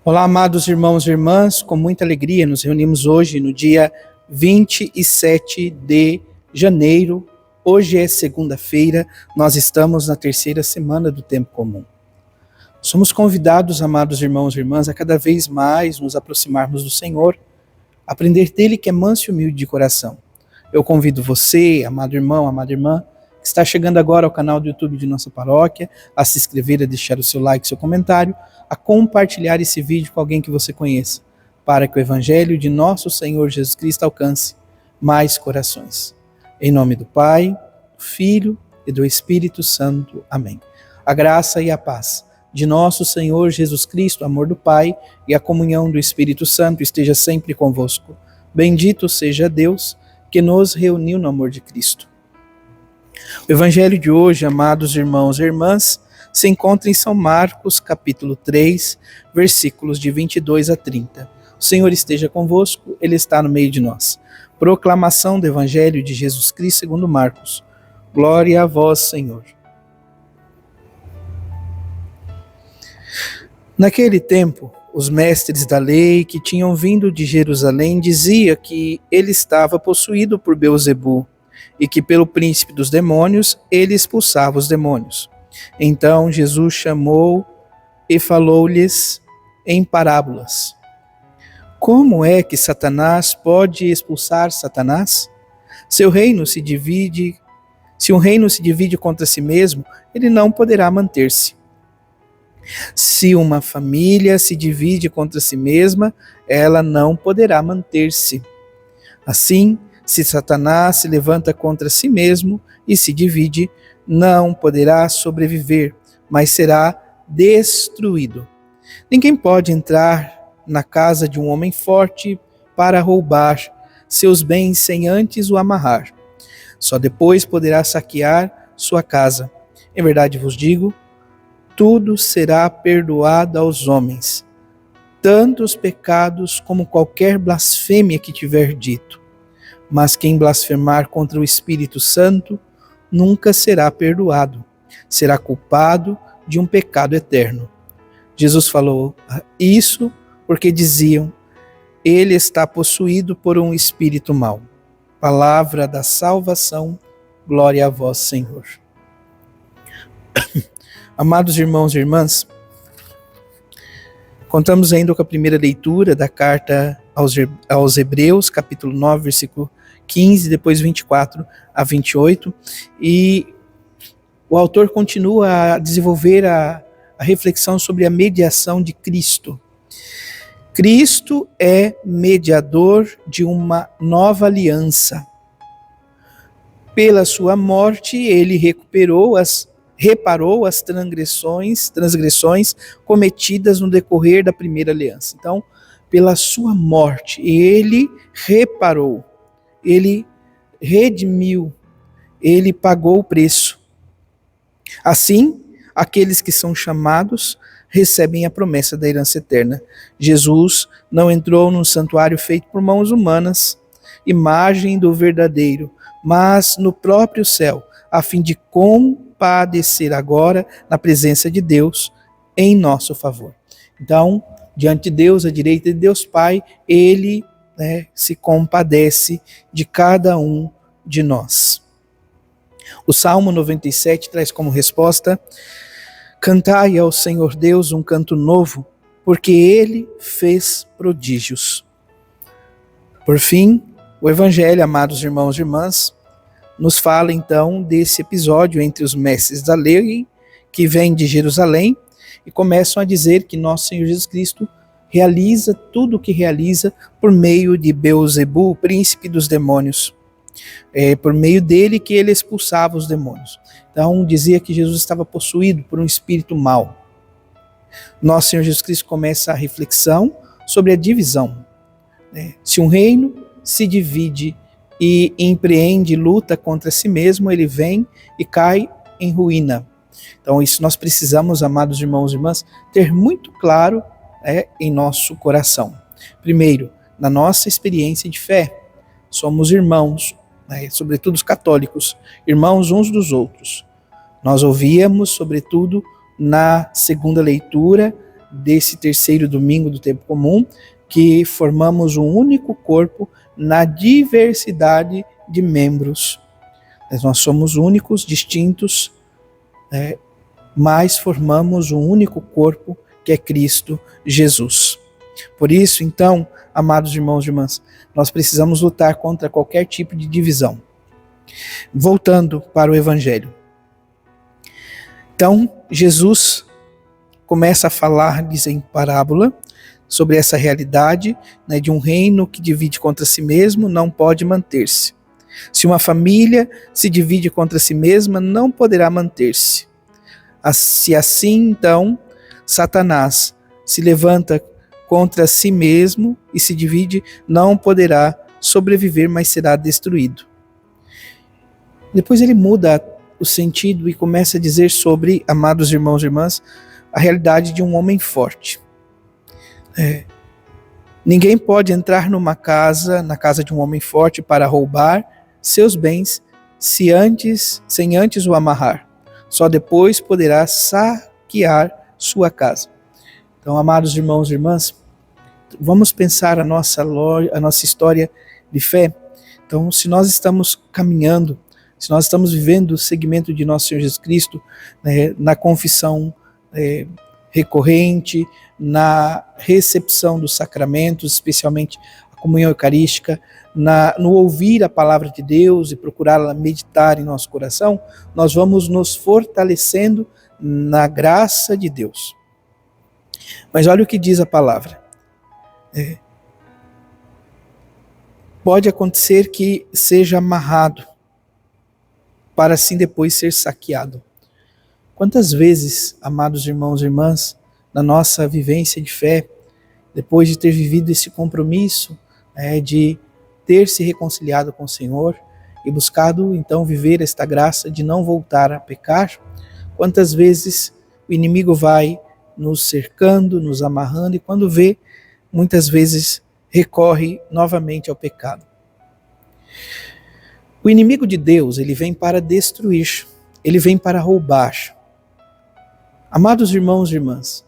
Olá, amados irmãos e irmãs, com muita alegria nos reunimos hoje no dia 27 de janeiro. Hoje é segunda-feira, nós estamos na terceira semana do tempo comum. Somos convidados, amados irmãos e irmãs, a cada vez mais nos aproximarmos do Senhor, aprender dele que é manso e humilde de coração. Eu convido você, amado irmão, amada irmã, que está chegando agora ao canal do YouTube de nossa paróquia, a se inscrever, a deixar o seu like, seu comentário, a compartilhar esse vídeo com alguém que você conheça, para que o Evangelho de nosso Senhor Jesus Cristo alcance mais corações. Em nome do Pai, do Filho e do Espírito Santo. Amém. A graça e a paz de nosso Senhor Jesus Cristo, o amor do Pai e a comunhão do Espírito Santo esteja sempre convosco. Bendito seja Deus que nos reuniu no amor de Cristo. O Evangelho de hoje, amados irmãos e irmãs, se encontra em São Marcos, capítulo 3, versículos de 22 a 30. O Senhor esteja convosco, Ele está no meio de nós. Proclamação do Evangelho de Jesus Cristo segundo Marcos. Glória a vós, Senhor. Naquele tempo, os mestres da lei que tinham vindo de Jerusalém diziam que ele estava possuído por Beelzebu e que pelo príncipe dos demônios ele expulsava os demônios. Então Jesus chamou e falou-lhes em parábolas. Como é que Satanás pode expulsar Satanás? Se um reino se divide contra si mesmo, ele não poderá manter-se. Se uma família se divide contra si mesma, ela não poderá manter-se. Assim, se Satanás se levanta contra si mesmo e se divide, não poderá sobreviver, mas será destruído. Ninguém pode entrar na casa de um homem forte para roubar seus bens sem antes o amarrar. Só depois poderá saquear sua casa. Em verdade vos digo, tudo será perdoado aos homens, tanto os pecados como qualquer blasfêmia que tiver dito. Mas quem blasfemar contra o Espírito Santo nunca será perdoado, será culpado de um pecado eterno. Jesus falou isso porque diziam, ele está possuído por um espírito mau. Palavra da salvação, glória a vós, Senhor. Amados irmãos e irmãs, contamos ainda com a primeira leitura da carta aos Hebreus, capítulo 9, versículo 15, depois 24 a 28, e o autor continua a desenvolver a reflexão sobre a mediação de Cristo. Cristo é mediador de uma nova aliança. Pela sua morte, ele reparou as transgressões cometidas no decorrer da primeira aliança. Então, pela sua morte, ele reparou, ele redimiu, ele pagou o preço. Assim, aqueles que são chamados recebem a promessa da herança eterna. Jesus não entrou num santuário feito por mãos humanas, imagem do verdadeiro, mas no próprio céu, a fim de compadecer agora na presença de Deus em nosso favor. Então, diante de Deus, à direita de Deus Pai, ele se compadece de cada um de nós. O Salmo 97 traz como resposta: cantai ao Senhor Deus um canto novo, porque Ele fez prodígios. Por fim, o Evangelho, amados irmãos e irmãs, nos fala então desse episódio entre os mestres da lei, que vêm de Jerusalém, e começam a dizer que nosso Senhor Jesus Cristo realiza tudo o que realiza por meio de Beelzebu, o príncipe dos demônios. É por meio dele que ele expulsava os demônios. Então dizia que Jesus estava possuído por um espírito mau. Nosso Senhor Jesus Cristo começa a reflexão sobre a divisão. Se um reino se divide e empreende luta contra si mesmo, ele vem e cai em ruína. Então isso nós precisamos, amados irmãos e irmãs, ter muito claro em nosso coração. Primeiro, na nossa experiência de fé, somos irmãos, sobretudo os católicos, irmãos uns dos outros. Nós ouvíamos, sobretudo, na segunda leitura, desse terceiro domingo do tempo comum, que formamos um único corpo na diversidade de membros. Nós somos únicos, distintos, mas formamos um único corpo que é Cristo Jesus. Por isso, então, amados irmãos e irmãs, nós precisamos lutar contra qualquer tipo de divisão. Voltando para o Evangelho. Então, Jesus começa a falar-lhes em parábola sobre essa realidade, de um reino que divide contra si mesmo não pode manter-se. Se uma família se divide contra si mesma, não poderá manter-se. Se assim, então, Satanás se levanta contra si mesmo e se divide, não poderá sobreviver, mas será destruído. Depois ele muda o sentido e começa a dizer sobre, amados irmãos e irmãs, a realidade de um homem forte. Ninguém pode entrar na casa de um homem forte para roubar seus bens sem antes o amarrar. Só depois poderá saquear sua casa. Então, amados irmãos e irmãs, vamos pensar a nossa história de fé. Então, se nós estamos caminhando, se nós estamos vivendo o segmento de nosso Senhor Jesus Cristo, na confissão recorrente, na recepção dos sacramentos, especialmente a comunhão eucarística, no ouvir a palavra de Deus e procurá-la meditar em nosso coração, nós vamos nos fortalecendo na graça de Deus. Mas olha o que diz a palavra. Pode acontecer que seja amarrado, para assim depois ser saqueado. Quantas vezes, amados irmãos e irmãs, na nossa vivência de fé, depois de ter vivido esse compromisso, de ter se reconciliado com o Senhor e buscado então viver esta graça de não voltar a pecar, quantas vezes o inimigo vai nos cercando, nos amarrando e quando vê, muitas vezes recorre novamente ao pecado. O inimigo de Deus, ele vem para destruir, ele vem para roubar. Amados irmãos e irmãs,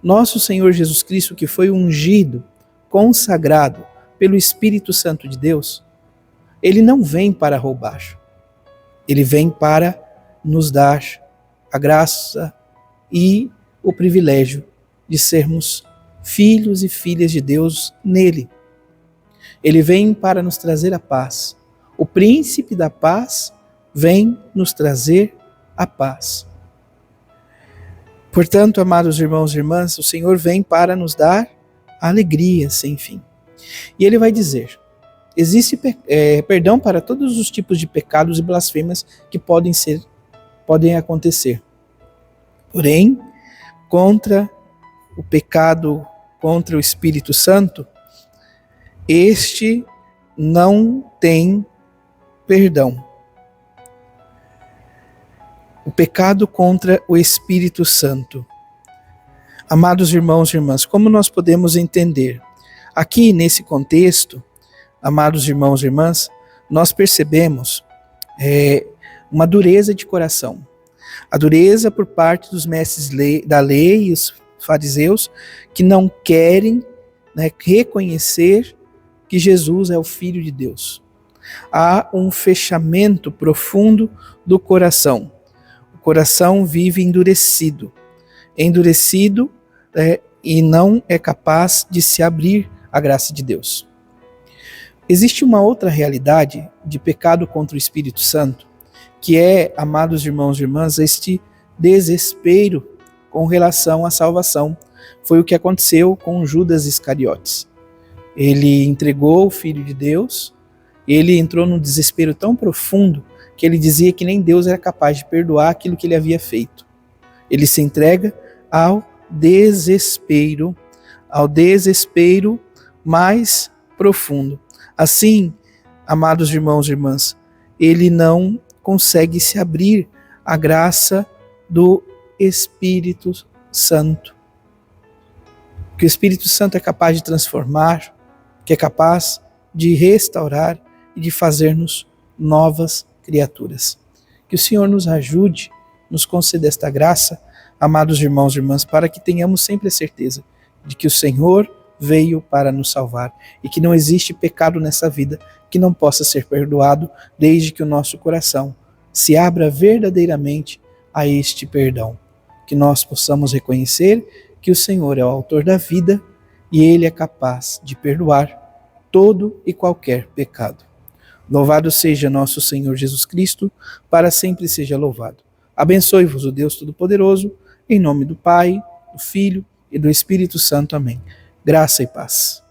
nosso Senhor Jesus Cristo, que foi ungido, consagrado pelo Espírito Santo de Deus, ele não vem para roubar, ele vem para nos dar a graça e o privilégio de sermos filhos e filhas de Deus nele. Ele vem para nos trazer a paz. O príncipe da paz vem nos trazer a paz. Portanto, amados irmãos e irmãs, o Senhor vem para nos dar alegria sem fim. E ele vai dizer, existe perdão para todos os tipos de pecados e blasfêmias que podem acontecer. Porém, contra o pecado, contra o Espírito Santo, este não tem perdão. O pecado contra o Espírito Santo. Amados irmãos e irmãs, como nós podemos entender? Aqui nesse contexto, amados irmãos e irmãs, nós percebemos uma dureza de coração. A dureza por parte dos mestres da lei e os fariseus que não querem reconhecer que Jesus é o Filho de Deus. Há um fechamento profundo do coração. O coração vive endurecido e não é capaz de se abrir à graça de Deus. Existe uma outra realidade de pecado contra o Espírito Santo, que é, amados irmãos e irmãs, este desespero com relação à salvação. Foi o que aconteceu com Judas Iscariotes. Ele entregou o Filho de Deus, ele entrou num desespero tão profundo que ele dizia que nem Deus era capaz de perdoar aquilo que ele havia feito. Ele se entrega ao desespero mais profundo. Assim, amados irmãos e irmãs, ele não consegue se abrir à graça do Espírito Santo. Que o Espírito Santo é capaz de transformar, que é capaz de restaurar e de fazer-nos novas criaturas. Que o Senhor nos ajude, nos conceda esta graça, Amados irmãos e irmãs, para que tenhamos sempre a certeza de que o Senhor veio para nos salvar e que não existe pecado nessa vida que não possa ser perdoado, desde que o nosso coração se abra verdadeiramente a este perdão. Que nós possamos reconhecer que o Senhor é o autor da vida e Ele é capaz de perdoar todo e qualquer pecado. Louvado seja nosso Senhor Jesus Cristo, para sempre seja louvado. Abençoe-vos o Deus Todo-Poderoso, em nome do Pai, do Filho e do Espírito Santo. Amém. Graça e paz.